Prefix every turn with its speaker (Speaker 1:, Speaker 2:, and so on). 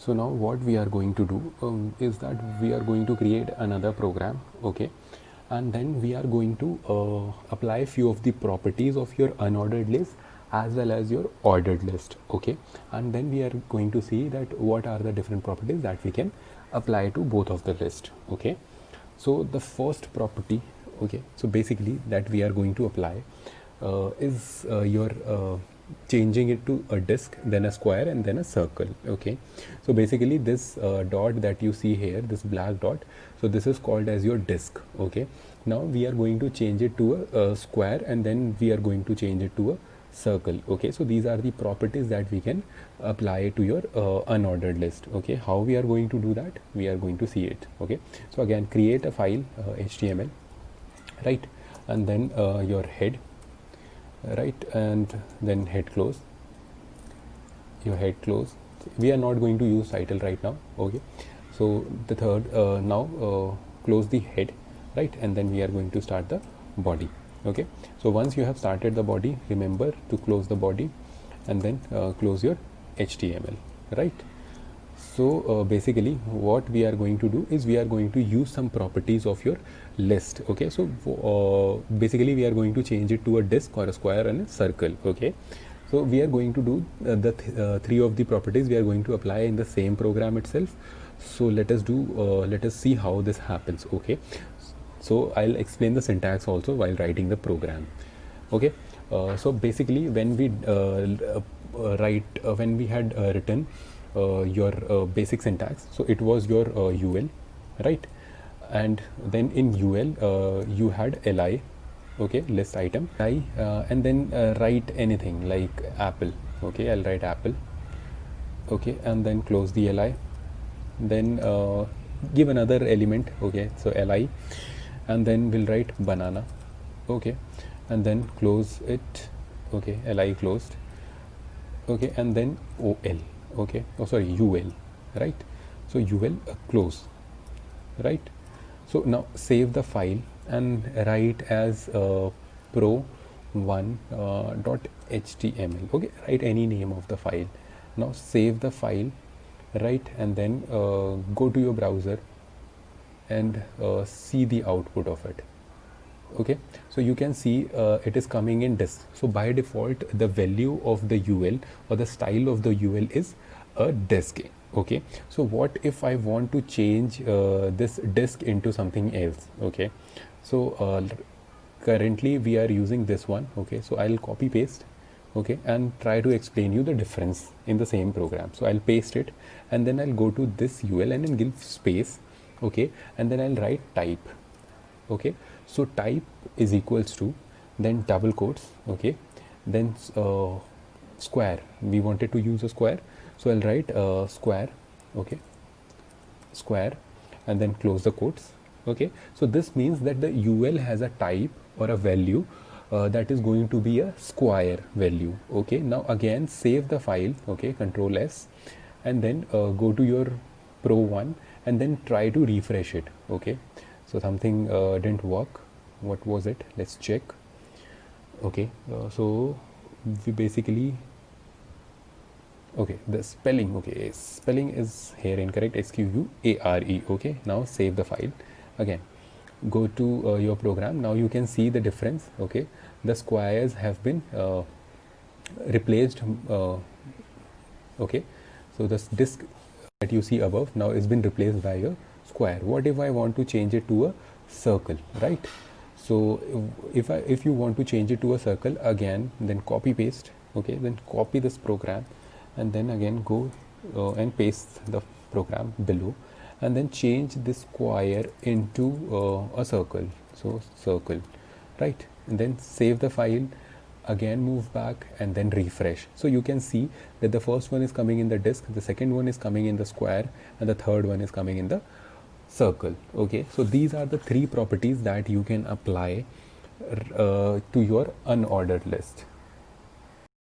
Speaker 1: So now what we are going to do is that we are going to create another program, okay, and then we are going to apply few of the properties of your unordered list as well as your ordered list, okay, and then we are going to see that what are the different properties that we can apply to both of the list, okay. So the first property, okay, so basically that we are going to apply is your changing it to a disk, then a square, and then a circle, okay. So basically this dot that you see here, this black dot, so this is called as your disk, okay. Now we are going to change it to a square, and then we are going to change it to a circle, okay. So these are the properties that we can apply to your unordered list, okay. How we are going to do that, we are going to see it, okay. So again, create a file, HTML, right, and then your head, right, and then head close, your head close. We are not going to use title right now, okay. So the third, now close the head, right, and then we are going to start the body, okay. So once you have started the body, remember to close the body and then close your HTML, right. So basically what we are going to do is we are going to use some properties of your list, okay. So basically we are going to change it to a disk or a square and a circle, okay. So we are going to do three of the properties we are going to apply in the same program itself. So let us see how this happens, okay. So I'll explain the syntax also while writing the program, okay. So basically when we when we had written your basic syntax, so it was your UL, right, and then in UL you had li, okay, list item I, and then write anything like apple, okay. I'll write apple, okay, and then close the li, then give another element, okay, so li, and then we'll write banana, okay, and then close it, okay, li closed, okay, and then ol, okay, oh sorry, ul, right. So ul close, right. So now save the file and write as pro1 .html, okay. Write any name of the file. Now save the file, right, and then go to your browser and see the output of it, okay. So you can see it is coming in disk. So by default the value of the UL or the style of the UL is a disk, okay. So what if I want to change this disk into something else, okay. So currently we are using this one, okay. So I'll copy paste, okay, and try to explain you the difference in the same program. So I'll paste it and then I'll go to this UL and then give space, okay, and then I'll write type, okay. So type is equals to, then double quotes, okay, then square, we wanted to use a square, so I'll write square, okay, square, and then close the quotes, okay. So this means that the UL has a type or a value that is going to be a square value, okay. Now again save the file, okay, Control S, and then go to your pro1 and then try to refresh it, okay. So something didn't work. What was it? Let's check, okay. So we basically, okay, the spelling, okay, spelling is here incorrect, SQUARE, okay. Now save the file again, go to your program. Now you can see the difference, okay. The squares have been replaced, okay. So this disk that you see above now has been replaced by a square. What if I want to change it to a circle, right? So if you want to change it to a circle, again then copy paste, okay, then copy this program and then again go and paste the program below, and then change this square into a circle, so circle, right, and then save the file, again move back and then refresh. So you can see that the first one is coming in the disk, the second one is coming in the square, and the third one is coming in the circle, okay. So these are the three properties that you can apply to your unordered list.